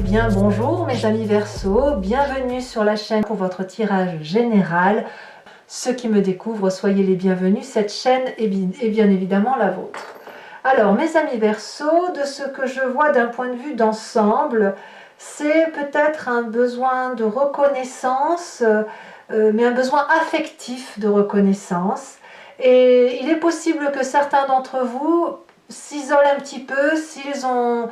bien bonjour mes amis Verseau, bienvenue sur la chaîne pour votre tirage général. Ceux qui me découvrent, soyez les bienvenus, cette chaîne est bien évidemment la vôtre. Alors mes amis Verseau, de ce que je vois d'un point de vue d'ensemble, c'est peut-être un besoin de reconnaissance, mais un besoin affectif de reconnaissance. Et il est possible que certains d'entre vous s'isolent un petit peu s'ils ont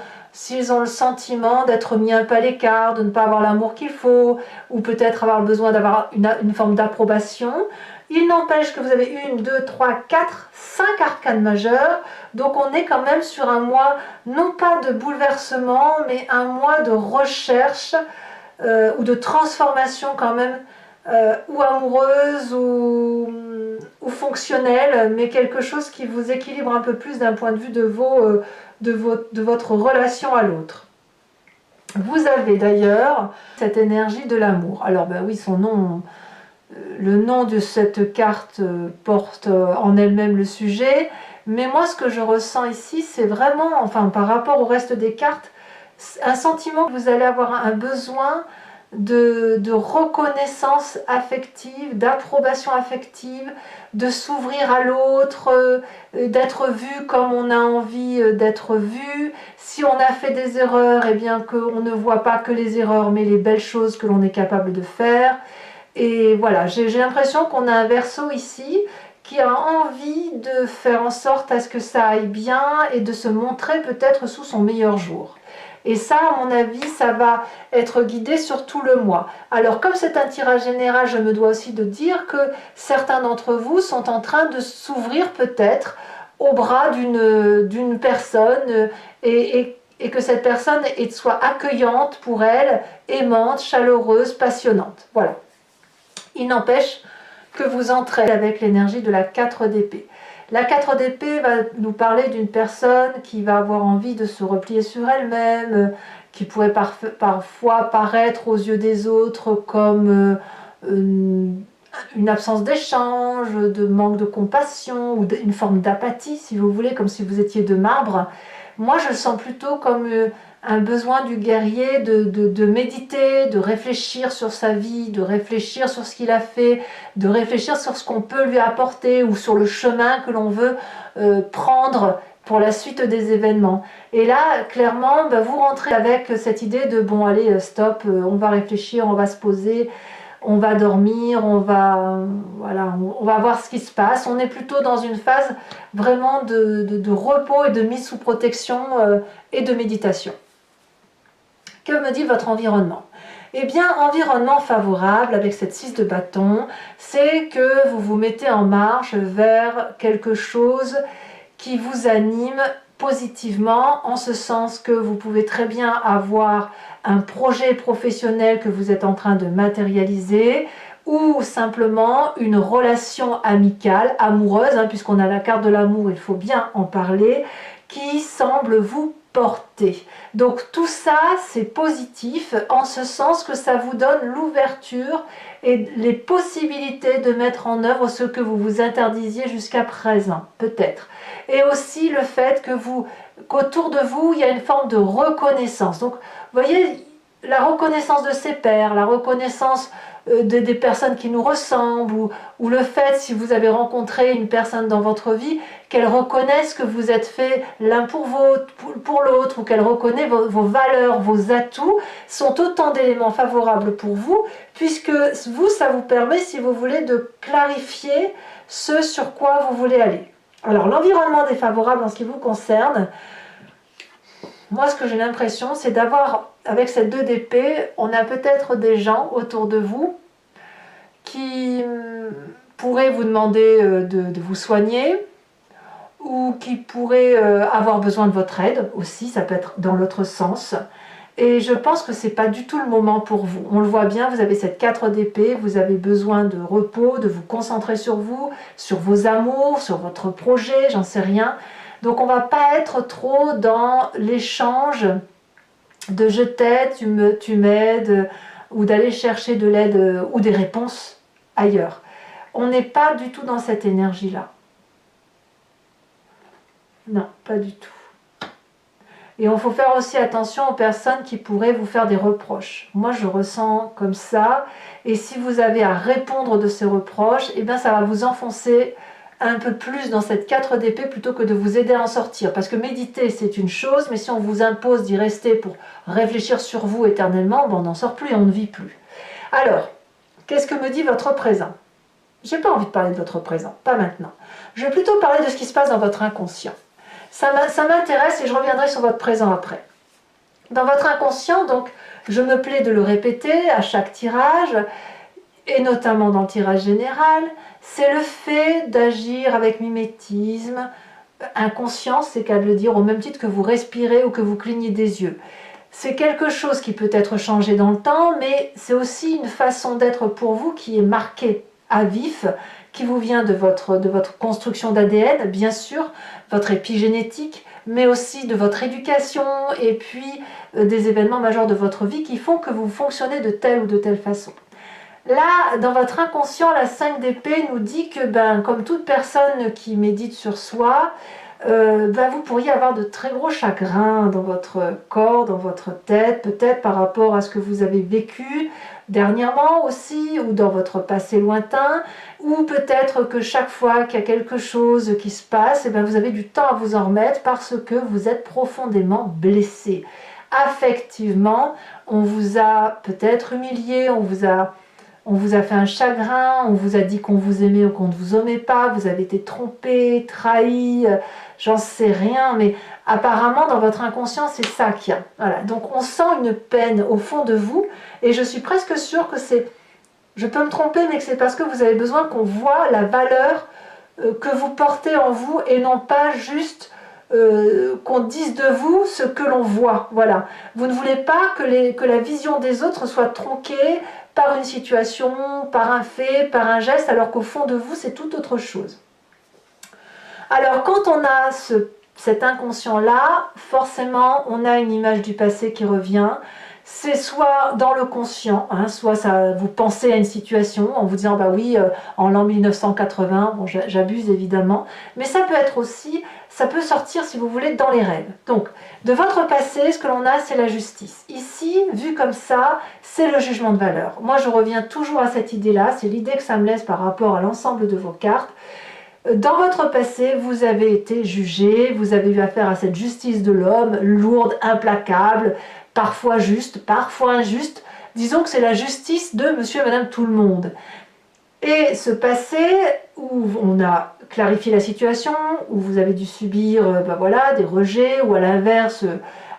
le sentiment d'être mis un peu à l'écart, de ne pas avoir l'amour qu'il faut, ou peut-être avoir besoin d'avoir une forme d'approbation. Il n'empêche que vous avez 1, 2, 3, 4, 5 arcanes majeures, donc on est quand même sur un mois, non pas de bouleversement, mais un mois de recherche ou de transformation quand même, ou amoureuse ou fonctionnelle, mais quelque chose qui vous équilibre un peu plus d'un point de vue de votre relation à l'autre. Vous avez d'ailleurs cette énergie de l'amour. Alors ben oui, son nom, le nom de cette carte porte en elle-même le sujet, mais moi ce que je ressens ici, c'est vraiment, enfin par rapport au reste des cartes, un sentiment que vous allez avoir un besoin de reconnaissance affective, d'approbation affective, de s'ouvrir à l'autre, d'être vu comme on a envie d'être vu. Si on a fait des erreurs, eh bien qu'on ne voit pas que les erreurs, mais les belles choses que l'on est capable de faire. Et voilà, j'ai l'impression qu'on a un Verseau ici qui a envie de faire en sorte à ce que ça aille bien et de se montrer peut-être sous son meilleur jour. Et ça, à mon avis, ça va être guidé sur tout le mois. Alors, comme c'est un tirage général, je me dois aussi de dire que certains d'entre vous sont en train de s'ouvrir peut-être au bras d'une personne et que cette personne soit accueillante pour elle, aimante, chaleureuse, passionnante. Voilà. Il n'empêche que vous entrez avec l'énergie de la 4 d'épée. La 4 d'épée va nous parler d'une personne qui va avoir envie de se replier sur elle-même, qui pourrait parfois paraître aux yeux des autres comme une absence d'échange, de manque de compassion ou une forme d'apathie, si vous voulez, comme si vous étiez de marbre. Moi, je le sens plutôt comme un besoin du guerrier de méditer, de réfléchir sur sa vie, de réfléchir sur ce qu'il a fait, de réfléchir sur ce qu'on peut lui apporter ou sur le chemin que l'on veut prendre pour la suite des événements. Et là, clairement, vous rentrez avec cette idée de bon, allez, stop, on va réfléchir, on va se poser, on va dormir, on va voir ce qui se passe. On est plutôt dans une phase vraiment de repos et de mise sous protection et de méditation. Que me dit votre environnement? Eh bien, environnement favorable avec cette 6 de bâton, c'est que vous vous mettez en marche vers quelque chose qui vous anime positivement, en ce sens que vous pouvez très bien avoir un projet professionnel que vous êtes en train de matérialiser, ou simplement une relation amicale, amoureuse, puisqu'on a la carte de l'amour, il faut bien en parler, qui semble vous porter. Donc tout ça, c'est positif, en ce sens que ça vous donne l'ouverture et les possibilités de mettre en œuvre ce que vous vous interdisiez jusqu'à présent, peut-être. Et aussi le fait qu'autour de vous, il y a une forme de reconnaissance. Donc, vous voyez, la reconnaissance de ses pairs, la reconnaissance des personnes qui nous ressemblent, ou le fait, si vous avez rencontré une personne dans votre vie, qu'elle reconnaisse que vous êtes fait l'un pour l'autre, ou qu'elle reconnaît vos valeurs, vos atouts, sont autant d'éléments favorables pour vous, puisque vous, ça vous permet, si vous voulez, de clarifier ce sur quoi vous voulez aller. Alors, l'environnement défavorable en ce qui vous concerne, moi, ce que j'ai l'impression, c'est d'avoir, avec cette 2 d'épée, on a peut-être des gens autour de vous qui pourraient vous demander de vous soigner, ou qui pourraient avoir besoin de votre aide aussi, ça peut être dans l'autre sens. Et je pense que ce n'est pas du tout le moment pour vous. On le voit bien, vous avez cette 4 d'épée, vous avez besoin de repos, de vous concentrer sur vous, sur vos amours, sur votre projet, j'en sais rien. Donc on ne va pas être trop dans l'échange de je t'aide, tu m'aides, ou d'aller chercher de l'aide ou des réponses ailleurs. On n'est pas du tout dans cette énergie-là. Non, pas du tout. Et il faut faire aussi attention aux personnes qui pourraient vous faire des reproches. Moi, je ressens comme ça. Et si vous avez à répondre de ces reproches, eh bien, ça va vous enfoncer un peu plus dans cette 4 d'épée plutôt que de vous aider à en sortir. Parce que méditer, c'est une chose, mais si on vous impose d'y rester pour réfléchir sur vous éternellement, ben, on n'en sort plus et on ne vit plus. Alors, qu'est-ce que me dit votre présent? J'ai pas envie de parler de votre présent, pas maintenant. Je vais plutôt parler de ce qui se passe dans votre inconscient. Ça m'intéresse et je reviendrai sur votre présent après. Dans votre inconscient, donc, je me plais de le répéter à chaque tirage, et notamment dans le tirage général, c'est le fait d'agir avec mimétisme, inconscience, c'est qu'à le dire, au même titre que vous respirez ou que vous clignez des yeux. C'est quelque chose qui peut être changé dans le temps, mais c'est aussi une façon d'être pour vous qui est marquée à vif, qui vous vient de votre construction d'ADN, bien sûr, votre épigénétique, mais aussi de votre éducation et puis des événements majeurs de votre vie qui font que vous fonctionnez de telle ou de telle façon. Là, dans votre inconscient, la 5 d'épée nous dit que, comme toute personne qui médite sur soi, vous pourriez avoir de très gros chagrins dans votre corps, dans votre tête, peut-être par rapport à ce que vous avez vécu dernièrement aussi, ou dans votre passé lointain, ou peut-être que chaque fois qu'il y a quelque chose qui se passe, vous avez du temps à vous en remettre parce que vous êtes profondément blessé. Affectivement, on vous a peut-être humilié, on vous a fait un chagrin, on vous a dit qu'on vous aimait ou qu'on ne vous aimait pas, vous avez été trompé, trahi, j'en sais rien, mais apparemment dans votre inconscient c'est ça qu'il y a. Voilà. Donc on sent une peine au fond de vous et je suis presque sûre que c'est, je peux me tromper, mais que c'est parce que vous avez besoin qu'on voit la valeur que vous portez en vous et non pas juste qu'on dise de vous ce que l'on voit. Voilà. Vous ne voulez pas que la vision des autres soit tronquée par une situation, par un fait, par un geste, alors qu'au fond de vous, c'est tout autre chose. Alors, quand on a cet inconscient-là, forcément, on a une image du passé qui revient. C'est soit dans le conscient, soit vous pensez à une situation en vous disant, oui, en l'an 1980, bon, j'abuse évidemment, mais ça peut être aussi, ça peut sortir, si vous voulez, dans les rêves. Donc, de votre passé, ce que l'on a, c'est la justice. Ici, vu comme ça, c'est le jugement de valeur. Moi, je reviens toujours à cette idée-là, c'est l'idée que ça me laisse par rapport à l'ensemble de vos cartes. Dans votre passé, vous avez été jugé, vous avez eu affaire à cette justice de l'homme, lourde, implacable, parfois juste, parfois injuste. Disons que c'est la justice de monsieur et madame tout le monde. Et ce passé où on a clarifié la situation, où vous avez dû subir des rejets, ou à l'inverse,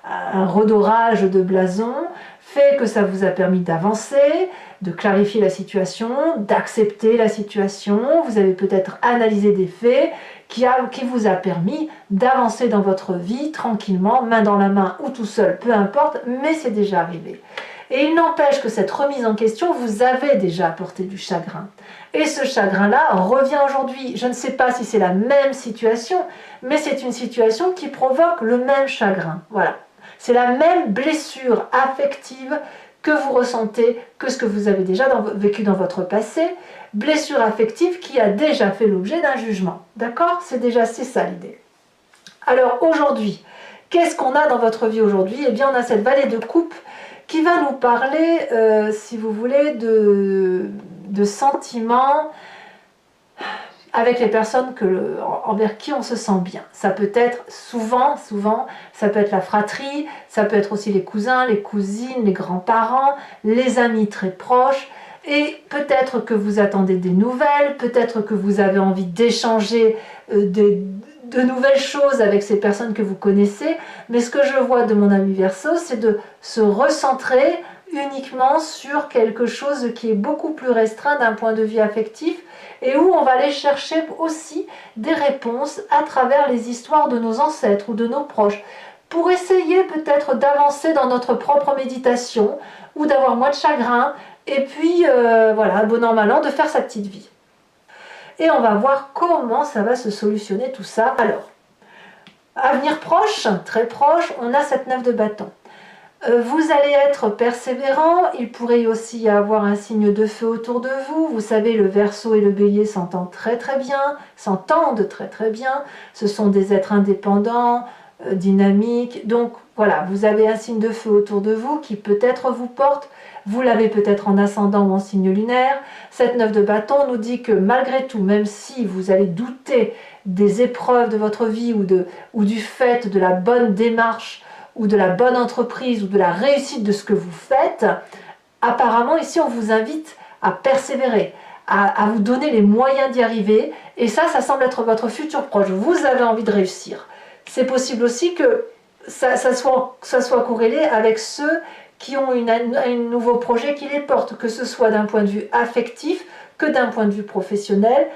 un redorage de blason, fait que ça vous a permis d'avancer, de clarifier la situation, d'accepter la situation. Vous avez peut-être analysé des faits qui vous a permis d'avancer dans votre vie tranquillement, main dans la main ou tout seul, peu importe, mais c'est déjà arrivé. Et il n'empêche que cette remise en question vous avait déjà apporté du chagrin. Et ce chagrin-là revient aujourd'hui. Je ne sais pas si c'est la même situation, mais c'est une situation qui provoque le même chagrin. Voilà. C'est la même blessure affective que vous ressentez que ce que vous avez déjà vécu dans votre passé. Blessure affective qui a déjà fait l'objet d'un jugement. D'accord? C'est ça l'idée. Alors aujourd'hui, qu'est-ce qu'on a dans votre vie aujourd'hui? Eh bien, on a cette vallée de coupe qui va nous parler, si vous voulez, de sentiments avec les personnes envers qui on se sent bien. Ça peut être souvent, ça peut être la fratrie, ça peut être aussi les cousins, les cousines, les grands-parents, les amis très proches. Et peut-être que vous attendez des nouvelles, peut-être que vous avez envie d'échanger de nouvelles choses avec ces personnes que vous connaissez. Mais ce que je vois de mon ami Verseau, c'est de se recentrer uniquement sur quelque chose qui est beaucoup plus restreint d'un point de vue affectif et où on va aller chercher aussi des réponses à travers les histoires de nos ancêtres ou de nos proches pour essayer peut-être d'avancer dans notre propre méditation ou d'avoir moins de chagrin et puis bon an mal an de faire sa petite vie. Et on va voir comment ça va se solutionner tout ça. Alors, avenir proche, très proche, on a cette 9 de bâton. Vous allez être persévérant, il pourrait aussi y avoir un signe de feu autour de vous. Vous savez, le Verseau et le Bélier s'entendent très très bien. Ce sont des êtres indépendants, dynamique. Donc voilà, vous avez un signe de feu autour de vous qui peut-être vous porte. Vous l'avez peut-être en ascendant ou en signe lunaire. Cette 9 de bâton nous dit que malgré tout, même si vous allez douter des épreuves de votre vie ou du fait de la bonne démarche ou de la bonne entreprise ou de la réussite de ce que vous faites, apparemment ici on vous invite à persévérer, à vous donner les moyens d'y arriver. Et ça semble être votre futur proche. Vous avez envie de réussir. C'est possible aussi que ça soit corrélé avec ceux qui ont un nouveau projet qui les porte, que ce soit d'un point de vue affectif que d'un point de vue professionnel,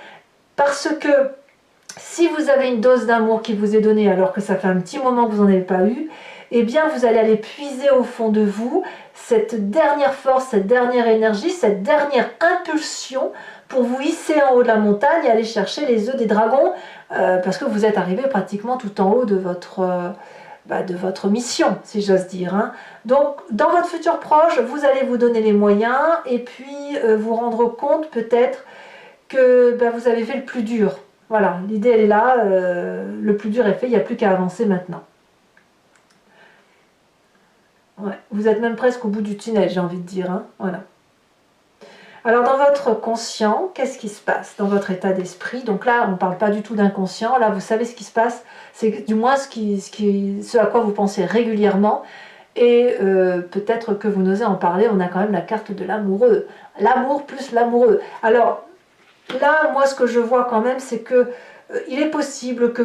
parce que si vous avez une dose d'amour qui vous est donnée alors que ça fait un petit moment que vous n'en avez pas eu, eh bien vous allez aller puiser au fond de vous cette dernière force, cette dernière énergie, cette dernière impulsion pour vous hisser en haut de la montagne et aller chercher les œufs des dragons, parce que vous êtes arrivé pratiquement tout en haut de votre mission, si j'ose dire. Hein. Donc, dans votre futur proche, vous allez vous donner les moyens et puis vous rendre compte peut-être que vous avez fait le plus dur. Voilà, l'idée elle est là, le plus dur est fait, il n'y a plus qu'à avancer maintenant. Ouais, vous êtes même presque au bout du tunnel, j'ai envie de dire. Hein. Voilà. Alors dans votre conscient, qu'est-ce qui se passe dans votre état d'esprit? Donc là, on ne parle pas du tout d'inconscient. Là, vous savez ce qui se passe. C'est du moins ce à quoi vous pensez régulièrement. Et peut-être que vous n'osez en parler. On a quand même la carte de l'amoureux. L'amour plus l'amoureux. Alors là, moi, ce que je vois quand même, c'est que il est possible que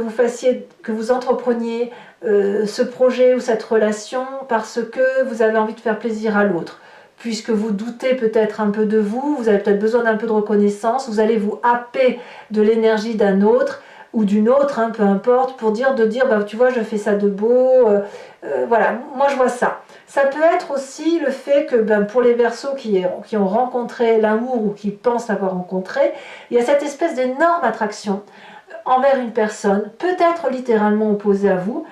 vous entrepreniez ce projet ou cette relation parce que vous avez envie de faire plaisir à l'autre. Puisque vous doutez peut-être un peu de vous, vous avez peut-être besoin d'un peu de reconnaissance, vous allez vous happer de l'énergie d'un autre ou d'une autre, hein, peu importe, pour dire tu vois, je fais ça de beau, voilà, moi je vois ça. Ça peut être aussi le fait que pour les Verseaux qui ont rencontré l'amour ou qui pensent l'avoir rencontré, il y a cette espèce d'énorme attraction envers une personne, peut-être littéralement opposée à vous,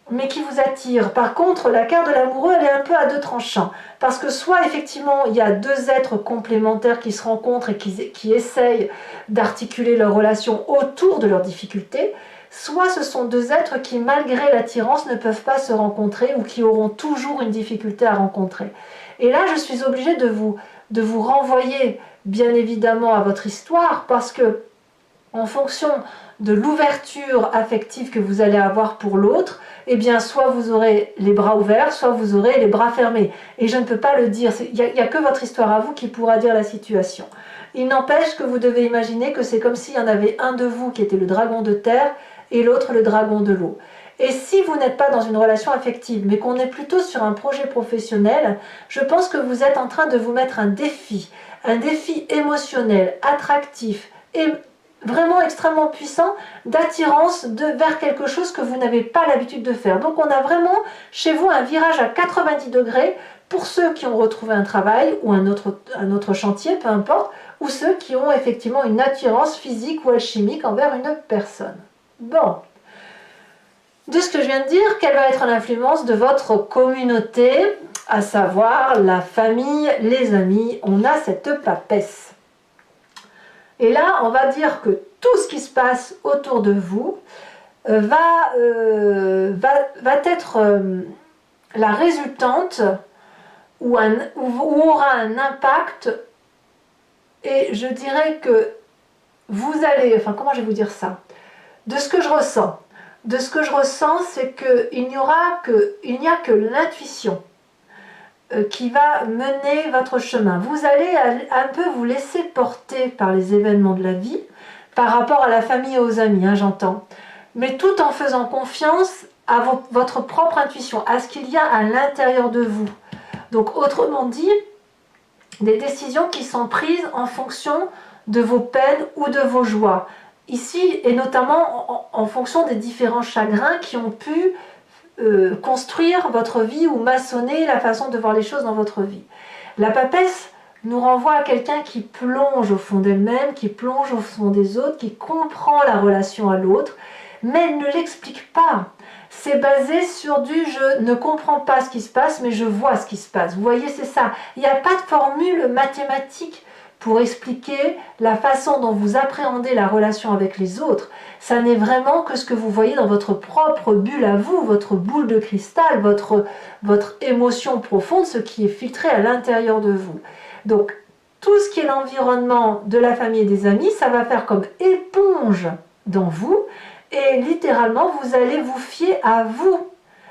mais qui vous attire. Par contre, la carte de l'amoureux, elle est un peu à deux tranchants. Parce que soit, effectivement, il y a deux êtres complémentaires qui se rencontrent et qui essayent d'articuler leur relation autour de leurs difficultés, soit ce sont deux êtres qui, malgré l'attirance, ne peuvent pas se rencontrer ou qui auront toujours une difficulté à rencontrer. Et là, je suis obligée de vous renvoyer, bien évidemment, à votre histoire, parce que, en fonction de l'ouverture affective que vous allez avoir pour l'autre, eh bien, soit vous aurez les bras ouverts, soit vous aurez les bras fermés. Et je ne peux pas le dire, il n'y a que votre histoire à vous qui pourra dire la situation. Il n'empêche que vous devez imaginer que c'est comme s'il y en avait un de vous qui était le dragon de terre et l'autre le dragon de l'eau. Et si vous n'êtes pas dans une relation affective, mais qu'on est plutôt sur un projet professionnel, je pense que vous êtes en train de vous mettre un défi émotionnel, attractif et vraiment extrêmement puissant d'attirance vers quelque chose que vous n'avez pas l'habitude de faire. Donc on a vraiment chez vous un virage à 90 degrés pour ceux qui ont retrouvé un travail ou un autre chantier, peu importe, ou ceux qui ont effectivement une attirance physique ou alchimique envers une personne. Bon, de ce que je viens de dire, quelle va être l'influence de votre communauté, à savoir la famille, les amis? On a cette papesse. Et là, on va dire que tout ce qui se passe autour de vous va être la résultante ou aura un impact. Et je dirais que vous allez, enfin comment je vais vous dire ça? De ce que je ressens. De ce que je ressens, c'est qu'il n'y a que l'intuition qui va mener votre chemin. Vous allez un peu vous laisser porter par les événements de la vie, par rapport à la famille et aux amis, hein, j'entends. Mais tout en faisant confiance à votre propre intuition, à ce qu'il y a à l'intérieur de vous. Donc autrement dit, des décisions qui sont prises en fonction de vos peines ou de vos joies. Ici, et notamment en fonction des différents chagrins qui ont pu construire votre vie ou maçonner la façon de voir les choses dans votre vie. La papesse nous renvoie à quelqu'un qui plonge au fond d'elle-même, qui plonge au fond des autres, qui comprend la relation à l'autre, mais elle ne l'explique pas. C'est basé sur je ne comprends pas ce qui se passe, mais je vois ce qui se passe. Vous voyez, c'est ça. Il n'y a pas de formule mathématique pour expliquer la façon dont vous appréhendez la relation avec les autres. Ça n'est vraiment que ce que vous voyez dans votre propre bulle à vous, votre boule de cristal, votre émotion profonde, ce qui est filtré à l'intérieur de vous. Donc, tout ce qui est l'environnement de la famille et des amis, ça va faire comme éponge dans vous, et littéralement, vous allez vous fier à vous,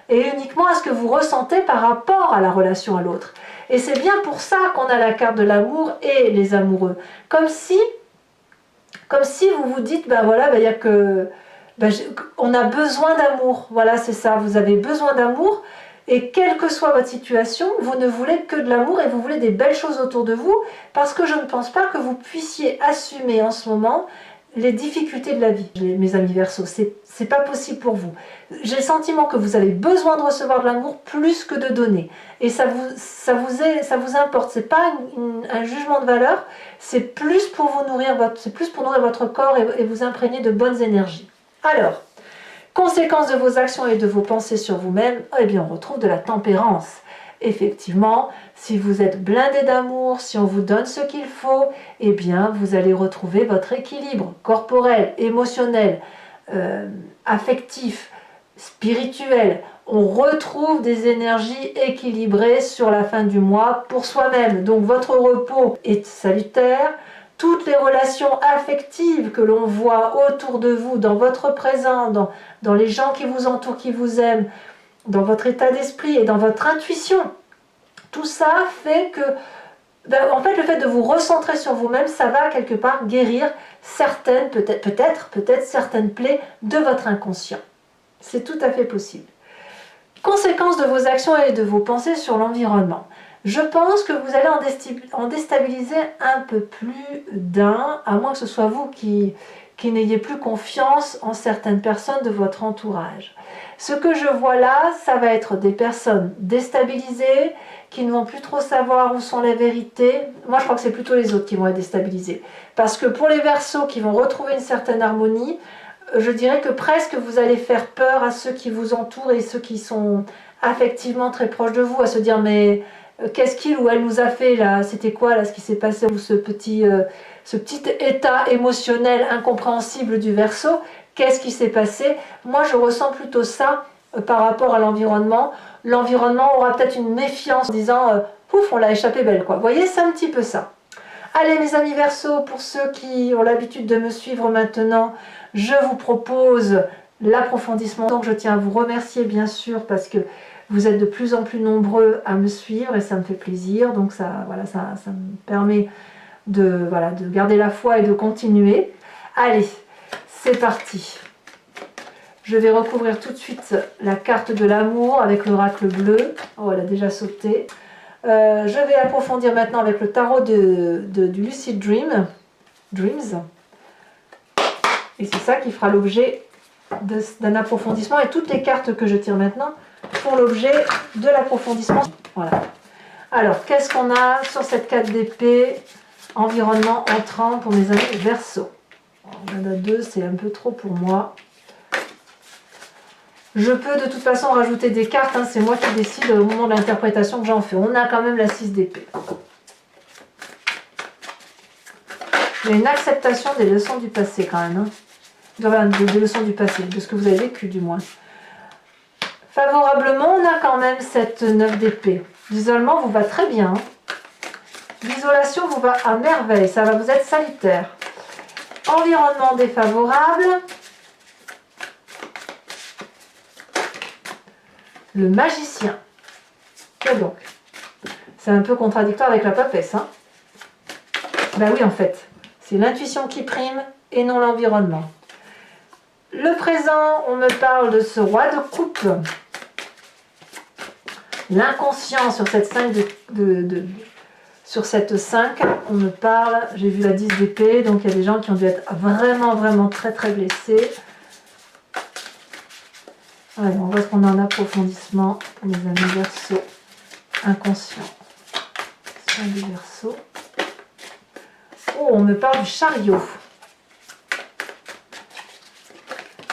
et uniquement à ce que vous ressentez par rapport à la relation à l'autre. Et c'est bien pour ça qu'on a la carte de l'amour et les amoureux. Comme si vous vous dites, ben voilà, ben y a que, on a besoin d'amour. Voilà, c'est ça, vous avez besoin d'amour. Et quelle que soit votre situation, vous ne voulez que de l'amour et vous voulez des belles choses autour de vous, parce que je ne pense pas que vous puissiez assumer en ce moment les difficultés de la vie. Mes amis Verseaux, c'est pas possible pour vous. J'ai le sentiment que vous avez besoin de recevoir de l'amour plus que de donner. Et ça vous importe. C'est pas un jugement de valeur, c'est plus pour vous nourrir votre corps et vous imprégner de bonnes énergies. Alors, conséquence de vos actions et de vos pensées sur vous-même, eh bien on retrouve de la tempérance. Effectivement, si vous êtes blindé d'amour, si on vous donne ce qu'il faut, eh bien vous allez retrouver votre équilibre corporel, émotionnel, affectif, spirituel. On retrouve des énergies équilibrées sur la fin du mois pour soi-même. Donc votre repos est salutaire. Toutes les relations affectives que l'on voit autour de vous, dans votre présent, dans les gens qui vous entourent, qui vous aiment, dans votre état d'esprit et dans votre intuition, tout ça fait que, en fait, le fait de vous recentrer sur vous-même, ça va quelque part guérir certaines, peut-être certaines plaies de votre inconscient. C'est tout à fait possible. Conséquence de vos actions et de vos pensées sur l'environnement. Je pense que vous allez en déstabiliser un peu plus d'un, à moins que ce soit vous qui n'ayez plus confiance en certaines personnes de votre entourage. Ce que je vois là, ça va être des personnes déstabilisées, qui ne vont plus trop savoir où sont les vérités. Moi, je crois que c'est plutôt les autres qui vont être déstabilisés. Parce que pour les Verseaux qui vont retrouver une certaine harmonie, je dirais que presque vous allez faire peur à ceux qui vous entourent et ceux qui sont affectivement très proches de vous, à se dire mais qu'est-ce qu'il ou elle nous a fait là? C'était quoi là ce qui s'est passé? Ou ce petit état émotionnel incompréhensible du Verseau, qu'est-ce qui s'est passé? Moi je ressens plutôt ça par rapport à l'environnement. L'environnement aura peut-être une méfiance en disant ouf, on l'a échappé belle quoi. Vous voyez, c'est un petit peu ça. Allez mes amis Verseaux, pour ceux qui ont l'habitude de me suivre maintenant, je vous propose l'approfondissement. Donc je tiens à vous remercier bien sûr parce que vous êtes de plus en plus nombreux à me suivre et ça me fait plaisir. Donc ça me permet de garder la foi et de continuer. Allez, c'est parti. Je vais recouvrir tout de suite la carte de l'amour avec l'oracle bleu. Oh, elle a déjà sauté. Je vais approfondir maintenant avec le tarot du Lucid Dreams. Et c'est ça qui fera l'objet d'un approfondissement. Et toutes les cartes que je tire maintenant font l'objet de l'approfondissement. Voilà. Alors, qu'est-ce qu'on a sur cette carte d'épée? Environnement entrant pour mes amis Verseaux. Il y en a deux, c'est un peu trop pour moi. Je peux de toute façon rajouter des cartes, hein, c'est moi qui décide au moment de l'interprétation que j'en fais. On a quand même la 6 d'épée. Il y a une acceptation des leçons du passé quand même. Hein. Des leçons du passé, de ce que vous avez vécu du moins. Favorablement, on a quand même cette 9 d'épée. L'isolement vous va très bien. L'isolation vous va à merveille, ça va vous être salutaire. Environnement défavorable. Le magicien. Et donc, c'est un peu contradictoire avec la papesse. Hein. Ben oui, en fait, c'est l'intuition qui prime et non l'environnement. Le présent, on me parle de ce roi de coupe. L'inconscient sur cette 5 sur cette 5, on me parle, j'ai vu la 10 d'épée, donc il y a des gens qui ont dû être vraiment très blessés. Allez, on voit ce qu'on a en approfondissement pour les amis Verseaux. Inconscient. C'est des Verseaux. Oh, on me parle du chariot.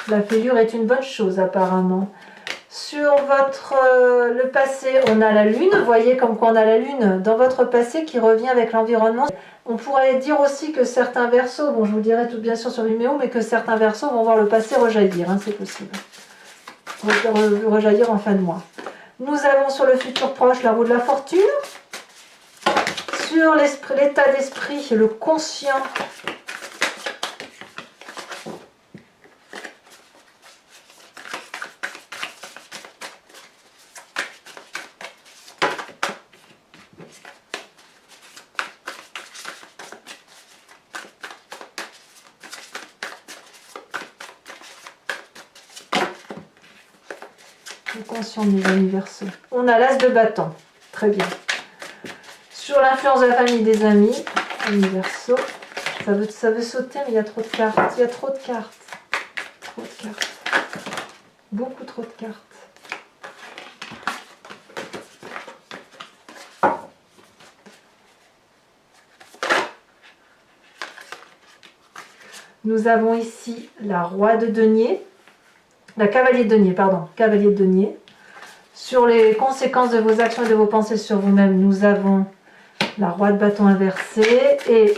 La fêlure est une bonne chose apparemment. Sur le passé, on a la lune. Vous voyez comme quoi on a la lune dans votre passé qui revient avec l'environnement. On pourrait dire aussi que certains Verseaux, bon je vous le dirai tout bien sûr sur Vimeo, mais que certains Verseaux vont voir le passé rejaillir, hein, c'est possible. Rejaillir en fin de mois. Nous avons sur le futur proche la roue de la fortune. Sur l'état d'esprit, le conscient. Le conscient de mes amis Verseaux. On a l'as de bâton. Très bien. Sur l'influence de la famille des amis Verseaux, ça veut sauter, mais il y a trop de cartes. Il y a trop de cartes. Trop de cartes. Beaucoup trop de cartes. Nous avons ici la roi de denier. La cavalier de denier, pardon. Cavalier de denier. Sur les conséquences de vos actions et de vos pensées sur vous-même, nous avons la roi de bâton inversé. Et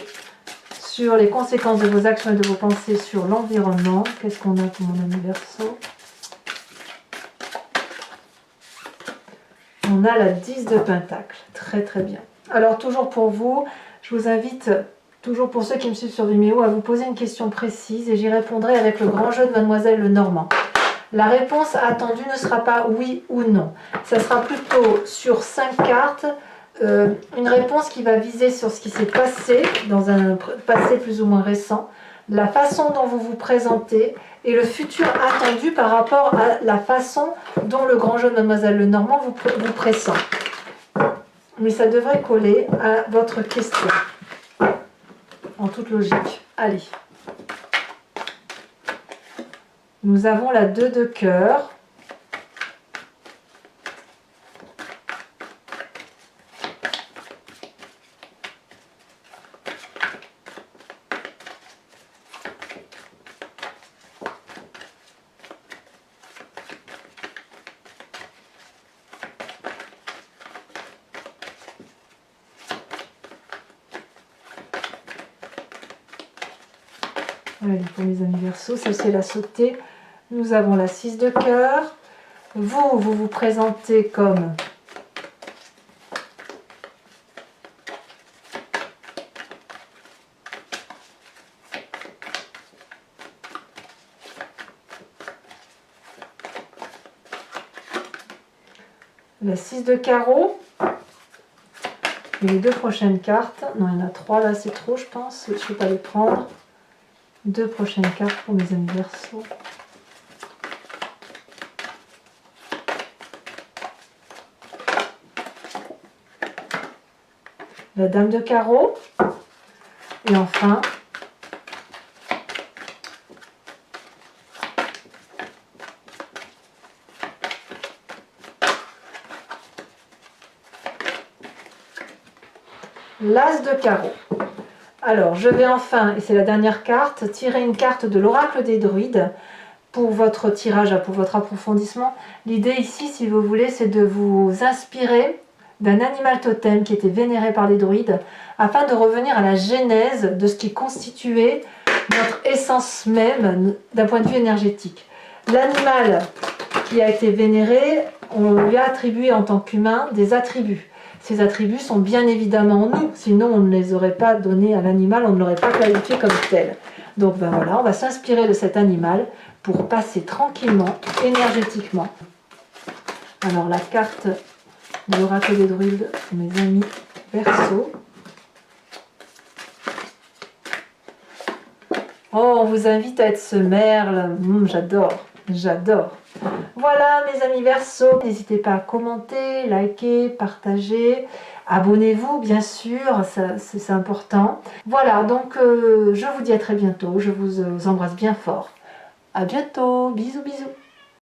sur les conséquences de vos actions et de vos pensées sur l'environnement, qu'est-ce qu'on a pour mon ami Verseau? On a la 10 de Pentacle. Très très bien. Alors toujours pour vous, je vous invite, toujours pour ceux qui me suivent sur Vimeo, à vous poser une question précise et j'y répondrai avec le grand jeu de Mademoiselle Lenormand. La réponse attendue ne sera pas oui ou non. Ça sera plutôt sur 5 cartes, une réponse qui va viser sur ce qui s'est passé, dans un passé plus ou moins récent, la façon dont vous vous présentez et le futur attendu par rapport à la façon dont le grand jeu de Mademoiselle Lenormand vous pressent. Mais ça devrait coller à votre question, en toute logique. Allez. Nous avons la 2 de cœur. Allez, pour mes amis Verseaux, ça c'est la sautée. Nous avons la 6 de cœur. Vous vous présentez comme la 6 de carreau. Et les 2 prochaines cartes, non il y en a 3 là, c'est trop je pense, je ne peux pas les prendre. 2 prochaines cartes pour mes amis Verseaux. La dame de carreau. Et enfin, l'as de carreau. Alors, je vais enfin, et c'est la dernière carte, tirer une carte de l'oracle des druides pour votre tirage, pour votre approfondissement. L'idée ici, si vous voulez, c'est de vous inspirer d'un animal totem qui était vénéré par les druides, afin de revenir à la genèse de ce qui constituait notre essence même d'un point de vue énergétique. L'animal qui a été vénéré, on lui a attribué en tant qu'humain des attributs. Ces attributs sont bien évidemment en nous, sinon on ne les aurait pas donnés à l'animal, on ne l'aurait pas qualifié comme tel. Donc ben voilà, on va s'inspirer de cet animal pour passer tranquillement, énergétiquement. Alors la carte de l'oracle des druides, mes amis Verseaux. Oh, on vous invite à être ce merle, j'adore, j'adore. Voilà mes amis Verseaux, n'hésitez pas à commenter, liker, partager, abonnez-vous bien sûr, c'est important. Voilà, donc je vous dis à très bientôt, je vous embrasse bien fort. À bientôt, bisous bisous.